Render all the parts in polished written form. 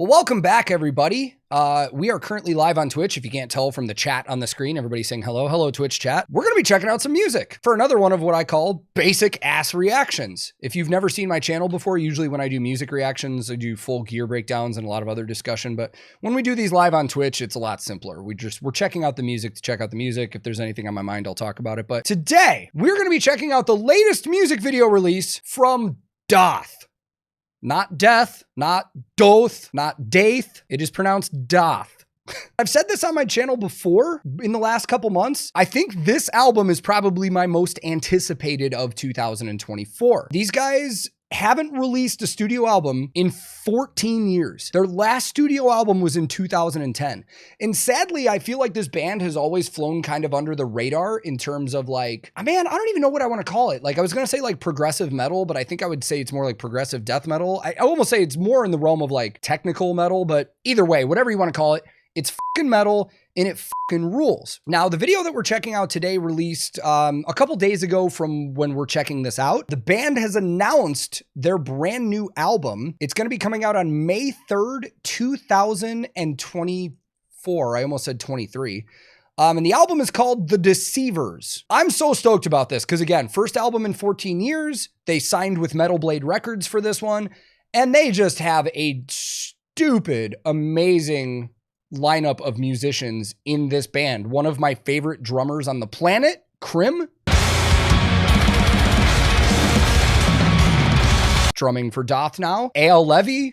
Well, welcome back, everybody. We are currently live on Twitch. If you can't tell from the chat on the screen, everybody's saying hello. Hello, Twitch chat. We're going to be checking out some music for another one of what I call basic ass reactions. If you've never seen my channel before, usually when I do music reactions, I do full gear breakdowns and a lot of other discussion. But when we do these live on Twitch, it's a lot simpler. We're checking out the music to check out the music. If there's anything on my mind, I'll talk about it. But today, we're going to be checking out the latest music video release from Daath. Not death, not Dååth, not Daath. It is pronounced Daath. I've said this on my channel before in the last couple months. I think this album is probably my most anticipated of 2024. These guys haven't released a studio album in 14 years. Their last studio album was in 2010. And sadly, I feel like this band has always flown kind of under the radar in terms of like, man, I don't even know what I want to call it. Like I was going to say like progressive metal, but I think I would say it's more like progressive death metal. I almost say it's more in the realm of like technical metal, but either way, whatever you want to call it, it's fucking metal and it fucking rules. Now, the video that we're checking out today released a couple days ago from when we're checking this out. The band has announced their brand new album. It's going to be coming out on May 3rd, 2024. I almost said 23. And the album is called The Deceivers. I'm so stoked about this because again, first album in 14 years. They signed with Metal Blade Records for this one. And they just have a stupid, amazing lineup of musicians in this band. One of my favorite drummers on the planet, Krim. Drumming for Daath now. A.L. Levy.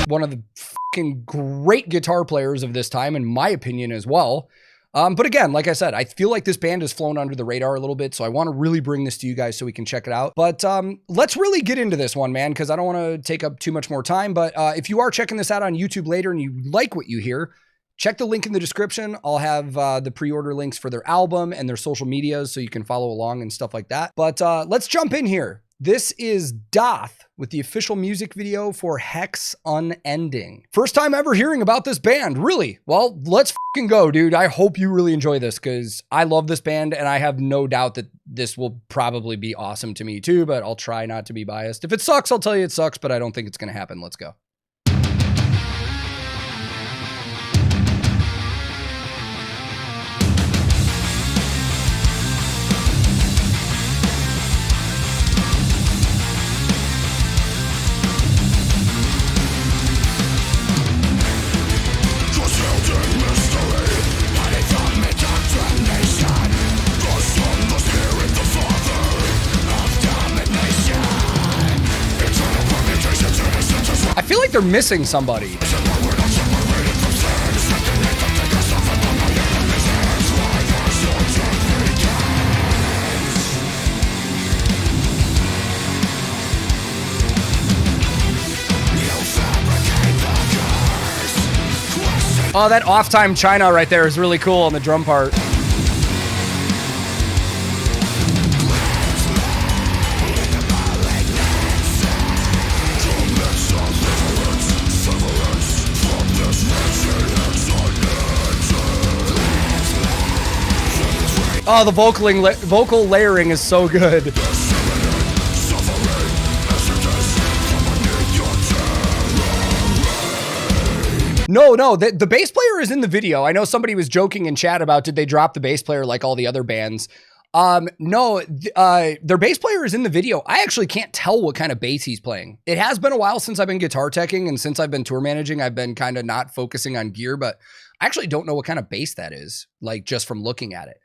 One of the fucking great guitar players of this time, in my opinion as well. But again, like I said, I feel like this band has flown under the radar a little bit, so I want to really bring this to you guys so we can check it out. But let's really get into this one, man, because I don't want to take up too much more time. But if you are checking this out on YouTube later and you like what you hear, check the link in the description. I'll have the pre-order links for their album and their social medias so you can follow along and stuff like that. But let's jump in here. This is Daath with the official music video for Hex Unending. First time ever hearing about this band, really? Well, let's fucking go, dude. I hope you really enjoy this because I love this band and I have no doubt that this will probably be awesome to me too, but I'll try not to be biased. If it sucks, I'll tell you it sucks, but I don't think it's gonna happen. Let's go. I feel like they're missing somebody. Oh, that off-time China right there is really cool on the drum part. Oh, the vocal layering is so good. No, the bass player is in the video. I know somebody was joking in chat about did they drop the bass player like all the other bands. No, their bass player is in the video. I actually can't tell what kind of bass he's playing. It has been a while since I've been guitar teching, and since I've been tour managing, I've been kind of not focusing on gear, but I actually don't know what kind of bass that is, like just from looking at it.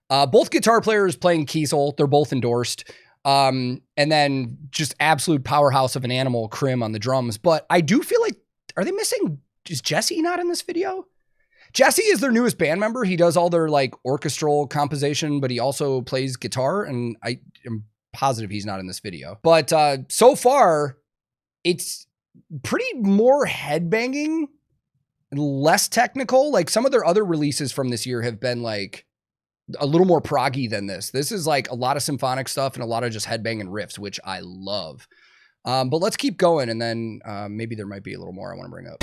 Both guitar players playing Kiesel. They're both endorsed. And then just absolute powerhouse of an animal, Krim on the drums. But I do feel like, are they missing, is Jesse not in this video? Jesse is their newest band member. He does all their like orchestral composition, but he also plays guitar. And I am positive he's not in this video. But so far, it's pretty more headbanging and less technical. Like some of their other releases from this year have been like a little more proggy than this. This is like a lot of symphonic stuff and a lot of just headbanging riffs, which I love. But let's keep going, and then maybe there might be a little more I want to bring up.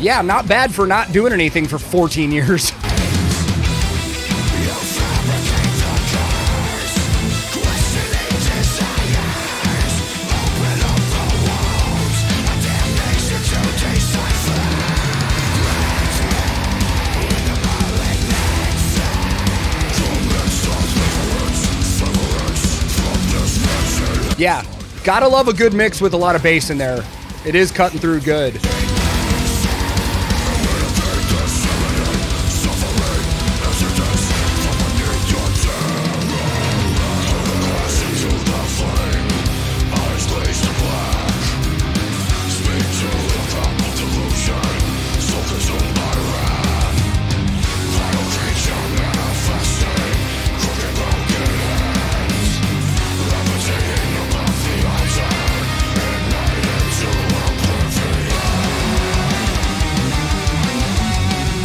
Yeah, not bad for not doing anything for 14 years. Yeah, gotta love a good mix with a lot of bass in there. It is cutting through good.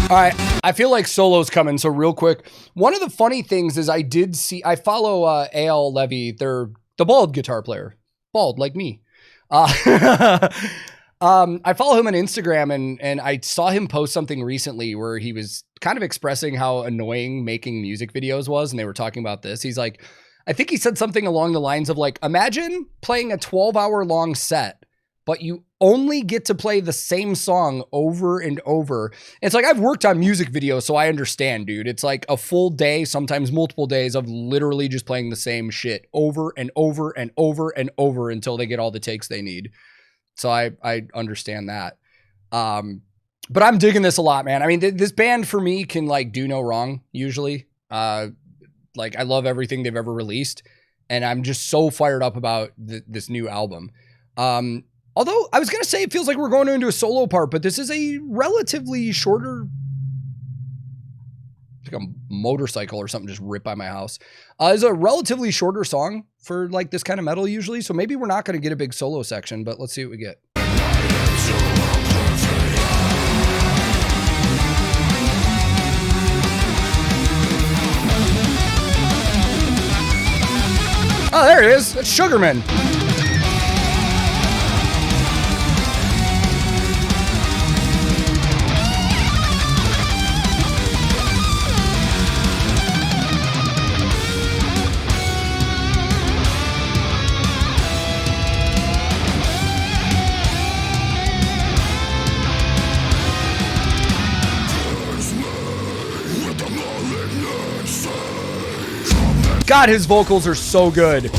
All right, I feel like solo's coming, so real quick. One of the funny things is I follow A.L. Levy, they're the bald guitar player. Bald, like me. I follow him on Instagram, and I saw him post something recently where he was kind of expressing how annoying making music videos was, and they were talking about this. He's like, I think he said something along the lines of like, imagine playing a 12-hour long set, but you only get to play the same song over and over. It's like, I've worked on music videos, so I understand, dude. It's like a full day, sometimes multiple days of literally just playing the same shit over and over and over and over until they get all the takes they need. So I understand that. But I'm digging this a lot, man. I mean, this band for me can like do no wrong usually. Like I love everything they've ever released, and I'm just so fired up about this new album. Although I was going to say it feels like we're going into a solo part, but this is a relatively shorter, like a motorcycle or something just ripped by my house. It's a relatively shorter song for like this kind of metal usually. So maybe we're not going to get a big solo section, but let's see what we get. Oh, there it is. That's Sugarman. God, his vocals are so good.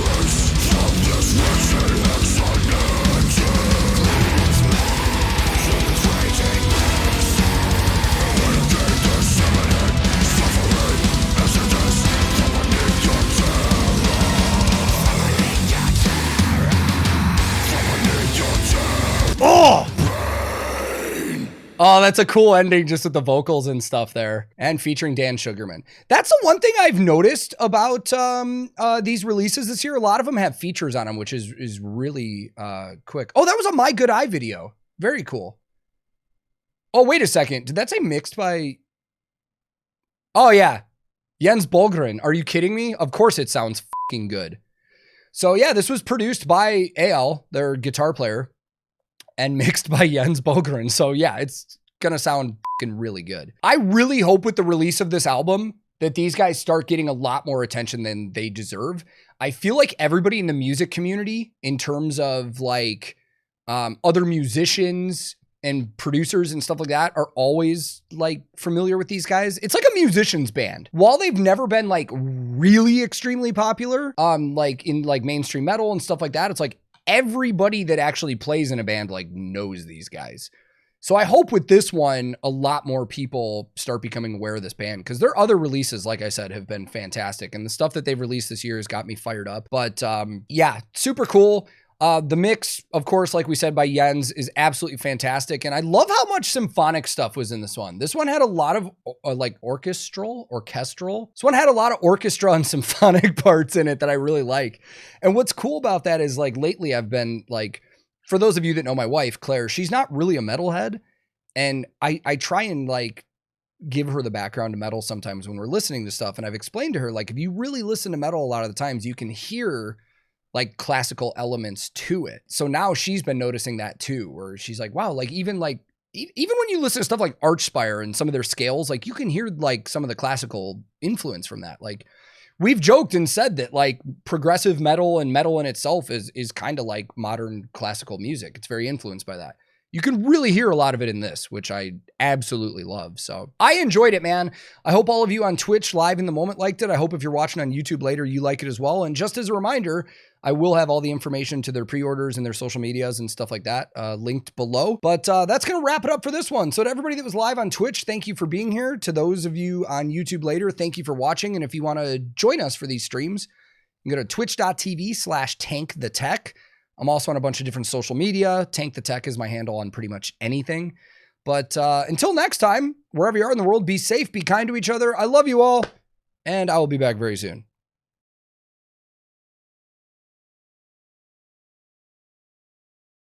Oh, that's a cool ending just with the vocals and stuff there, and featuring Dan Sugarman. That's the one thing I've noticed about these releases this year. A lot of them have features on them, which is really quick. Oh, that was a My Good Eye video. Very cool. Oh, wait a second. Did that say mixed by? Oh, yeah. Jens Bolgren. Are you kidding me? Of course it sounds fucking good. So, yeah, this was produced by AL, their guitar player, and mixed by Jens Bolgren. So yeah, it's gonna sound fucking really good. I really hope with the release of this album that these guys start getting a lot more attention than they deserve. I feel like everybody in the music community, in terms of like other musicians and producers and stuff like that, are always like familiar with these guys. It's like a musician's band. While they've never been like really extremely popular, like in like mainstream metal and stuff like that, it's like everybody that actually plays in a band like knows these guys. So I hope with this one, a lot more people start becoming aware of this band, because their other releases, like I said, have been fantastic. And the stuff that they've released this year has got me fired up. But yeah, super cool. The mix, of course, like we said, by Jens is absolutely fantastic. And I love how much symphonic stuff was in this one. This one had a lot of like orchestral. This one had a lot of orchestra and symphonic parts in it that I really like. And what's cool about that is like lately I've been like, for those of you that know my wife, Claire, she's not really a metalhead. And I try and like give her the background to metal sometimes when we're listening to stuff. And I've explained to her, like, if you really listen to metal a lot of the times, you can hear like classical elements to it. So now she's been noticing that too, where she's like, wow, like even like even when you listen to stuff like Archspire and some of their scales, like you can hear like some of the classical influence from that. Like we've joked and said that like progressive metal and metal in itself is kind of like modern classical music. It's very influenced by that. You can really hear a lot of it in this, which I absolutely love. So I enjoyed it, man. I hope all of you on Twitch live in the moment liked it. I hope if you're watching on YouTube later, you like it as well. And just as a reminder, I will have all the information to their pre-orders and their social medias and stuff like that linked below. But that's going to wrap it up for this one. So to everybody that was live on Twitch, thank you for being here. To those of you on YouTube later, thank you for watching. And if you want to join us for these streams, you can go to twitch.tv/TankTheTech. I'm also on a bunch of different social media. TankTheTech is my handle on pretty much anything. But until next time, wherever you are in the world, be safe, be kind to each other. I love you all, and I will be back very soon.